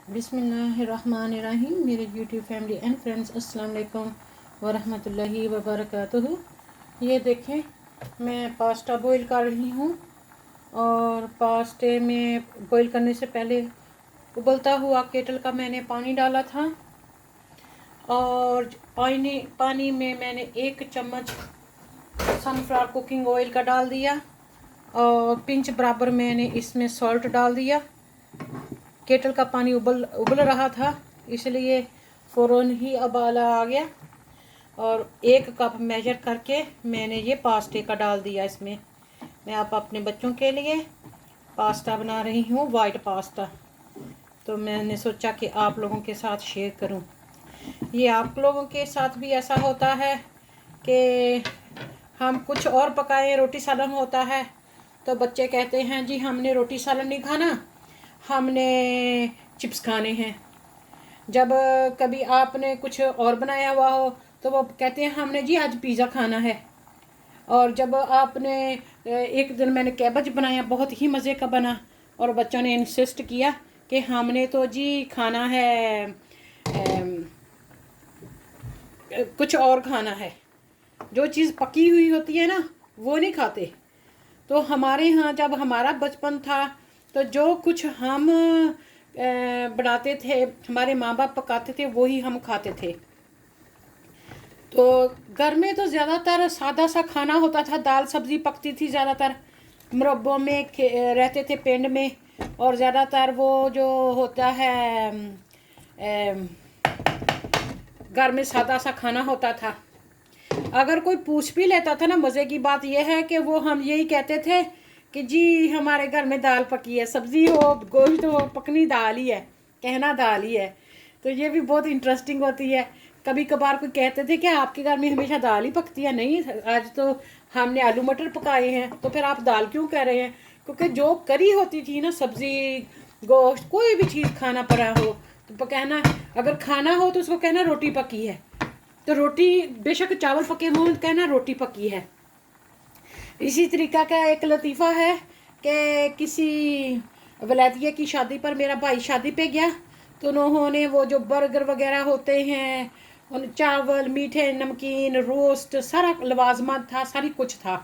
बिस्मिल्लाहिर्रहमानिर्रहीम। मेरे YouTube family and friends, अस्सलाम वालेकुम वरहमतुल्लाहि वबरकातुहू। ये देखें, मैं पास्ता बॉईल कर रही हूँ और पास्ते में बॉईल करने से पहले उबलता हुआ केटल का मैंने पानी डाला था और पानी में मैंने 1 चम्मच सनफ्लावर कुकिंग ऑयल का डाल दिया और पिंच बराबर मैंने इसमें सॉल्ट डाल दिया। केटल का पानी उबल रहा था, इसलिए फ़ौरन ही उबाला आ गया और 1 कप मेजर करके मैंने ये पास्ते का डाल दिया इसमें। मैं आप अपने बच्चों के लिए पास्ता बना रही हूँ, वाइट पास्ता, तो मैंने सोचा कि आप लोगों के साथ शेयर करूँ। ये आप लोगों के साथ भी ऐसा होता है कि हम कुछ और पकाएं, रोटी सालन होता है तो बच्चे कहते हैं जी हमने रोटी सालन नहीं खाना, हमने चिप्स खाने हैं। जब कभी आपने कुछ और बनाया हुआ हो तो वो कहते हैं हमने जी आज पिज़्ज़ा खाना है। और जब आपने एक दिन मैंने कैबेज बनाया, बहुत ही मज़े का बना और बच्चों ने इंसिस्ट किया कि हमने तो जी खाना है, कुछ और खाना है। जो चीज़ पकी हुई होती है ना वो नहीं खाते। तो हमारे यहाँ जब हमारा बचपन था तो जो कुछ हम बनाते थे, हमारे माँ बाप पकाते थे, वही हम खाते थे। तो घर में तो ज़्यादातर सादा सा खाना होता था, दाल सब्ज़ी पकती थी ज़्यादातर। मुरब्बों में रहते थे पिंड में, और ज़्यादातर वो जो होता है घर में सादा सा खाना होता था। अगर कोई पूछ भी लेता था ना, मज़े की बात यह है कि वो हम यही कहते थे कि जी हमारे घर में दाल पकी है, सब्ज़ी हो गोश्त हो, पकनी दाल ही है, कहना दाल ही है। तो ये भी बहुत इंटरेस्टिंग होती है। कभी कभार कोई कहते थे कि आपके घर में हमेशा दाल ही पकती है। नहीं, आज तो हमने आलू मटर पकाए हैं। तो फिर आप दाल क्यों कह रहे हैं? क्योंकि जो करी होती थी ना, सब्ज़ी गोश्त कोई भी चीज़ खाना पड़ा हो तो कहना, अगर खाना हो तो उसको कहना रोटी पकी है। तो रोटी बेशक चावल पके हों, कहना रोटी पकी है। इसी तरीका का एक लतीफ़ा है कि किसी वलैतिया की शादी पर मेरा भाई शादी पे गया तो उन्होंने वो जो बर्गर वगैरह होते हैं, उन चावल, मीठे, नमकीन, रोस्ट, सारा लवाजमात था, सारी कुछ था।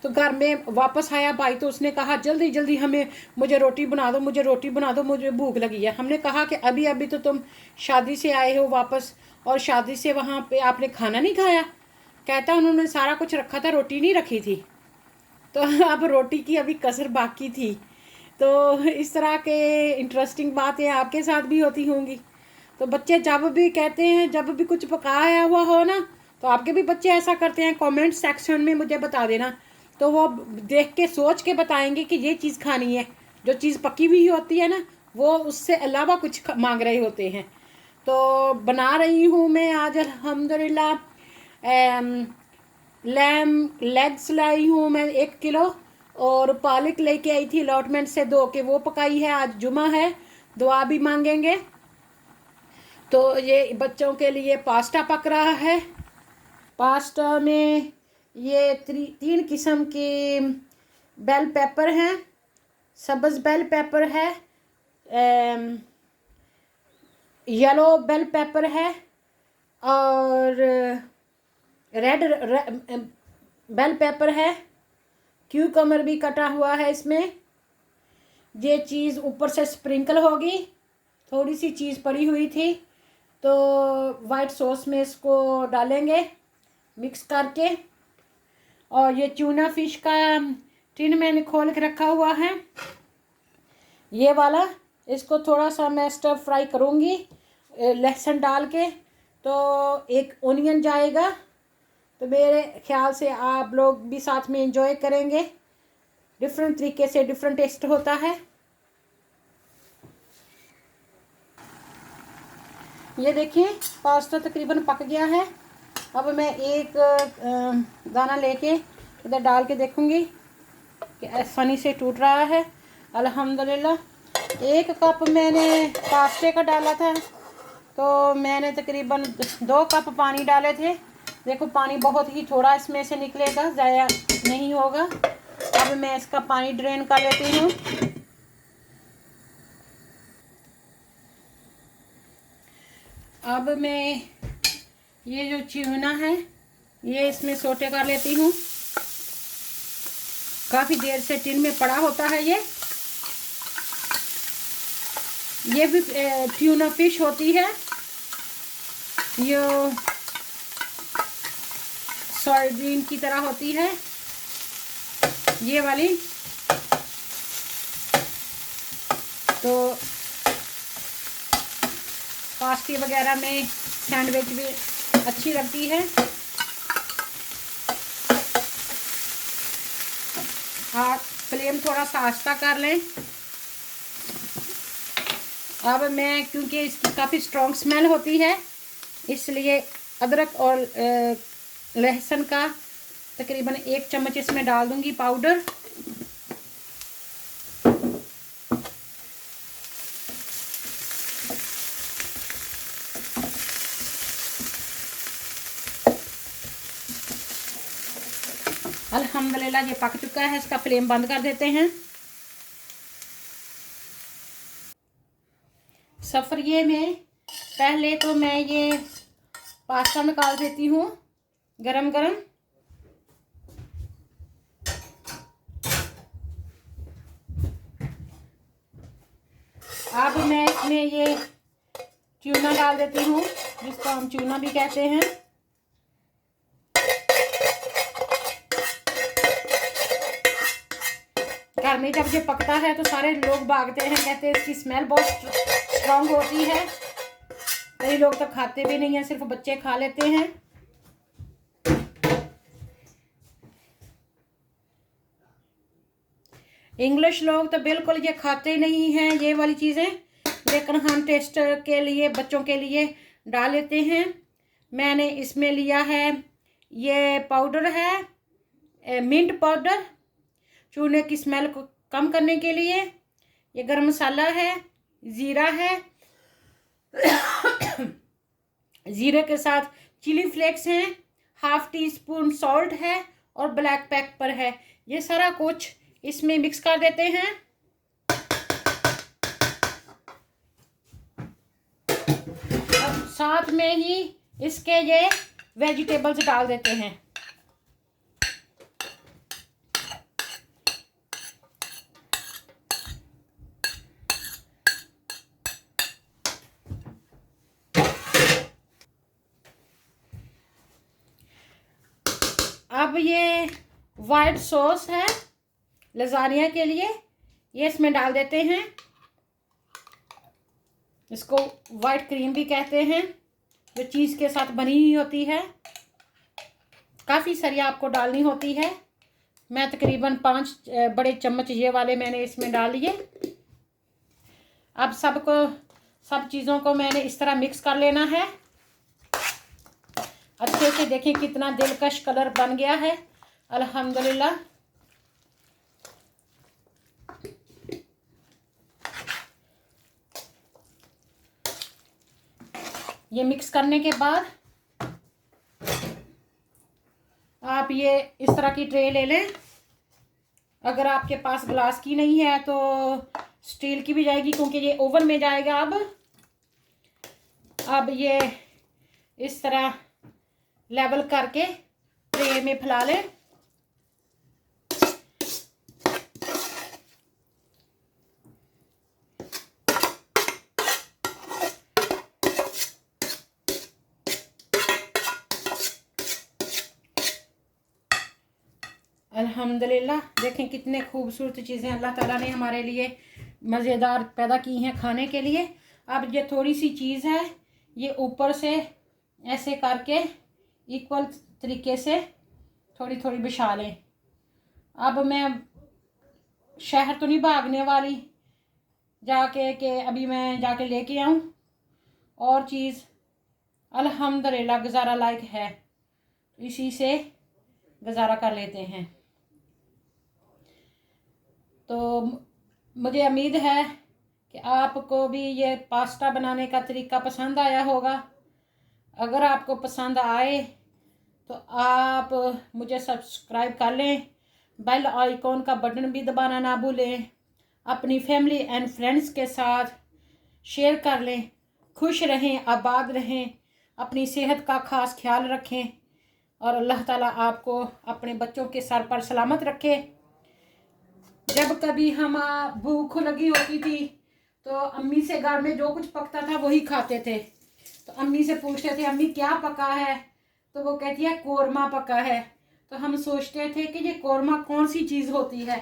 तो घर में वापस आया भाई तो उसने कहा जल्दी जल्दी मुझे रोटी बना दो, मुझे रोटी बना दो, मुझे भूख लगी है। हमने कहा कि अभी अभी तो तुम शादी से आए हो वापस, और शादी से वहाँ पे आपने खाना नहीं खाया। कहता उन्होंने सारा कुछ रखा था, रोटी नहीं रखी थी। तो अब रोटी की अभी कसर बाकी थी। तो इस तरह के इंटरेस्टिंग बातें आपके साथ भी होती होंगी। तो बच्चे जब भी कहते हैं, जब भी कुछ पकाया हुआ हो ना, तो आपके भी बच्चे ऐसा करते हैं? कमेंट सेक्शन में मुझे बता देना, तो वो देख के सोच के बताएंगे कि ये चीज़ खानी है। जो चीज़ पकी हुई होती है ना, वो उससे अलावा कुछ मांग रहे होते हैं। तो बना रही हूँ मैं आज अल्हम्दुलिल्लाह लैम लेग्स लाई हूँ मैं 1 किलो, और पालक लेके आई थी अलॉटमेंट से 2 के, वो पकाई है। आज जुमा है, दुआ भी मांगेंगे। तो ये बच्चों के लिए पास्ता पक रहा है। पास्ता में ये 3 किस्म की बेल पेपर हैं। सब्ज़ बेल पेपर है, येलो बेल पेपर है, और रेड बेल पेपर है। क्यूकमर भी कटा हुआ है इसमें। ये चीज़ ऊपर से स्प्रिंकल होगी, थोड़ी सी चीज़ पड़ी हुई थी तो वाइट सॉस में इसको डालेंगे मिक्स करके। और ये ट्यूना फिश का टिन मैंने खोल के रखा हुआ है, ये वाला। इसको थोड़ा सा मैं स्टर फ्राई करूँगी लहसुन डाल के, तो एक ओनियन जाएगा। तो मेरे ख्याल से आप लोग भी साथ में एंजॉय करेंगे। डिफरेंट तरीके से डिफरेंट टेस्ट होता है। ये देखिए पास्ता तकरीबन पक गया है। अब मैं एक दाना लेके इधर डाल के देखूंगी कि आसानी से टूट रहा है। अल्हम्दुलिल्लाह 1 कप मैंने पास्ते का डाला था, तो मैंने तकरीबन 2 कप पानी डाले थे। देखो पानी बहुत ही थोड़ा इसमें से निकलेगा, ज़्यादा नहीं होगा। अब मैं इसका पानी ड्रेन कर लेती हूँ। अब मैं ये जो ट्यूना है ये इसमें सोटे कर लेती हूँ। काफ़ी देर से टिन में पड़ा होता है ये भी ट्यूना फिश होती है, ये सॉर्डिन की तरह होती है ये वाली। तो पास्ते वगैरह में, सैंडविच भी अच्छी लगती है। आप फ्लेम थोड़ा सा आस्ता कर लें। अब मैं, क्योंकि इसकी काफ़ी स्ट्रॉन्ग स्मेल होती है, इसलिए अदरक और लहसुन का तकरीबन 1 चम्मच इसमें डाल दूंगी पाउडर। अल्हम्दुलिल्लाह ये पक चुका है, इसका फ्लेम बंद कर देते हैं। सफरिये में पहले तो मैं ये पास्ता निकाल देती हूँ गरम गरम। अब मैं इसमें ये ट्यूना डाल देती हूँ, जिसको हम ट्यूना भी कहते हैं। घर में जब ये पकता है तो सारे लोग भागते हैं, कहते हैं इसकी स्मेल बहुत स्ट्रॉन्ग होती है। कई लोग तो खाते भी नहीं हैं, सिर्फ बच्चे खा लेते हैं। इंग्लिश लोग तो बिल्कुल ये खाते नहीं हैं ये वाली चीज़ें, लेकिन हम टेस्ट के लिए बच्चों के लिए डाल लेते हैं। मैंने इसमें लिया है, ये पाउडर है मिंट पाउडर, चूने की स्मेल को कम करने के लिए। ये गरम मसाला है, ज़ीरा है, ज़ीरे के साथ चिली फ्लेक्स हैं, ½ टीस्पून सॉल्ट है और ब्लैक पेपर है। ये सारा कुछ इसमें मिक्स कर देते हैं। अब साथ में ही इसके ये वेजिटेबल्स डाल देते हैं। अब ये वाइट सॉस है लजानिया के लिए, ये इसमें डाल देते हैं। इसको वाइट क्रीम भी कहते हैं, जो चीज़ के साथ बनी हुई होती है। काफ़ी सारी आपको डालनी होती है। मैं तकरीबन 5 बड़े चम्मच ये वाले मैंने इसमें डाल लिए। अब सब चीज़ों को मैंने इस तरह मिक्स कर लेना है अच्छे से। देखें कितना दिलकश कलर बन गया है अल्हम्दुलिल्लाह। ये मिक्स करने के बाद आप ये इस तरह की ट्रे ले लें। अगर आपके पास ग्लास की नहीं है तो स्टील की भी जाएगी, क्योंकि ये ओवन में जाएगा। अब ये इस तरह लेवल करके ट्रे में फैला लें। अल्हम्दुलिल्लाह देखें कितने खूबसूरत चीज़ें अल्लाह ताला ने हमारे लिए मज़ेदार पैदा की हैं खाने के लिए। अब ये थोड़ी सी चीज़ है, ये ऊपर से ऐसे करके इक्वल तरीके से थोड़ी थोड़ी बिछा लें। अब मैं शहर तो नहीं भागने वाली जाके कि अभी मैं जाके लेके आऊँ और चीज़। अल्हम्दुलिल्लाह गुजारा लायक है, इसी से गुजारा कर लेते हैं। तो मुझे उम्मीद है कि आपको भी ये पास्ता बनाने का तरीका पसंद आया होगा। अगर आपको पसंद आए तो आप मुझे सब्सक्राइब कर लें, बेल आइकॉन का बटन भी दबाना ना भूलें, अपनी फैमिली एंड फ्रेंड्स के साथ शेयर कर लें खुश रहें, आबाद रहें, अपनी सेहत का ख़ास ख्याल रखें और अल्लाह ताला आपको अपने बच्चों के सर पर सलामत रखे। जब कभी हम भूख लगी होती थी तो अम्मी से घर में जो कुछ पकता था वही खाते थे। तो अम्मी से पूछते थे अम्मी क्या पका है, तो वो कहती है कोरमा पका है। तो हम सोचते थे कि ये कोरमा कौन सी चीज़ होती है।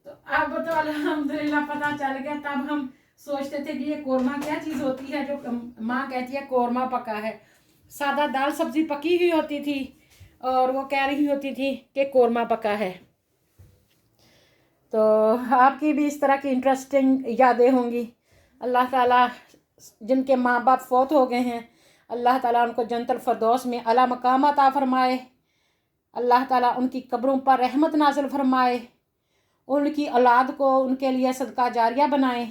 तो अब तो अल्हम्दुलिल्लाह पता चल गया। तब हम सोचते थे कि ये कोरमा क्या चीज़ होती है जो माँ कहती है कोरमा पका है। सादा दाल सब्जी पकी हुई होती थी और वो कह रही होती थी कि कोरमा पका है। तो आपकी भी इस तरह की इंटरेस्टिंग यादें होंगी। अल्लाह ताला जिनके माँ बाप फौत हो गए हैं, अल्लाह ताला उनको जन्नतुल फिरदौस में आला मकाम अता फरमाए। अल्लाह ताला उनकी कब्रों पर रहमत नाज़िल फरमाए, उनकी औलाद को उनके लिए सदका जारिया बनाए।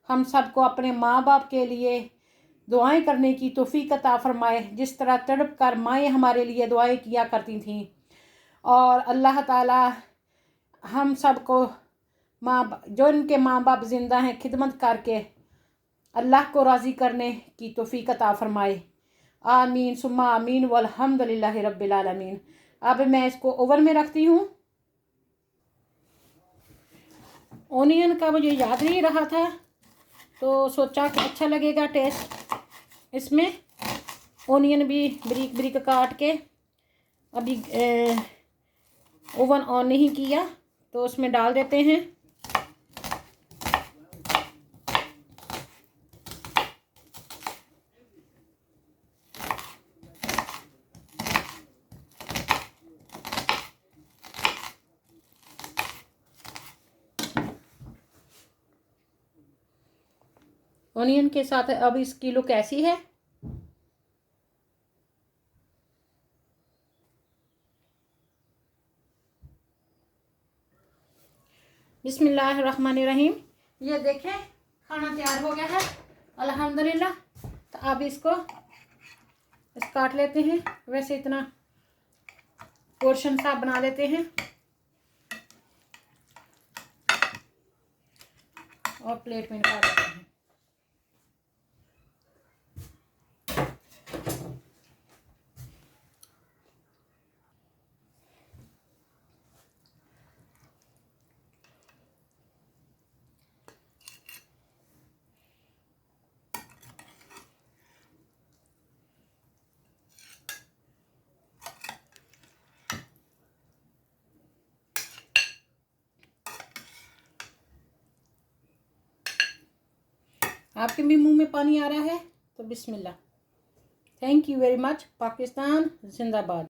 हम सबको अपने माँ बाप के लिए दुआएं करने की तौफीक अता फरमाए, जिस तरह तड़प कर माएँ हमारे लिए दुआएं किया करती थीं। और अल्लाह ताला हम सबको जो इनके माँ बाप ज़िंदा हैं खिदमत करके अल्लाह को राज़ी करने की तौफीक अता फरमाए। आमीन सुम्मा आमीन वल्हम्दुलिल्लाहि रब्बिल आलमीन। अब मैं इसको ओवन में रखती हूँ। ओनियन का मुझे याद नहीं रहा था तो सोचा कि अच्छा लगेगा टेस्ट इसमें। ओनियन भी बारीक बारीक काट के अभी ओवन ऑन नहीं किया तो उसमें डाल देते हैं। ओनियन के साथ अब इसकी लुक ऐसी है। बिस्मिल्लाहिर्रहमानिर्रहीम। ये देखें खाना तैयार हो गया है अल्हम्दुलिल्लाह। तो अब इसको काट लेते हैं। वैसे इतना पोर्शन सा बना लेते हैं और प्लेट में निकाल देते हैं। आपके भी मुंह में पानी आ रहा है तो बिस्मिल्लाह। Thank you very much. Pakistan जिंदाबाद।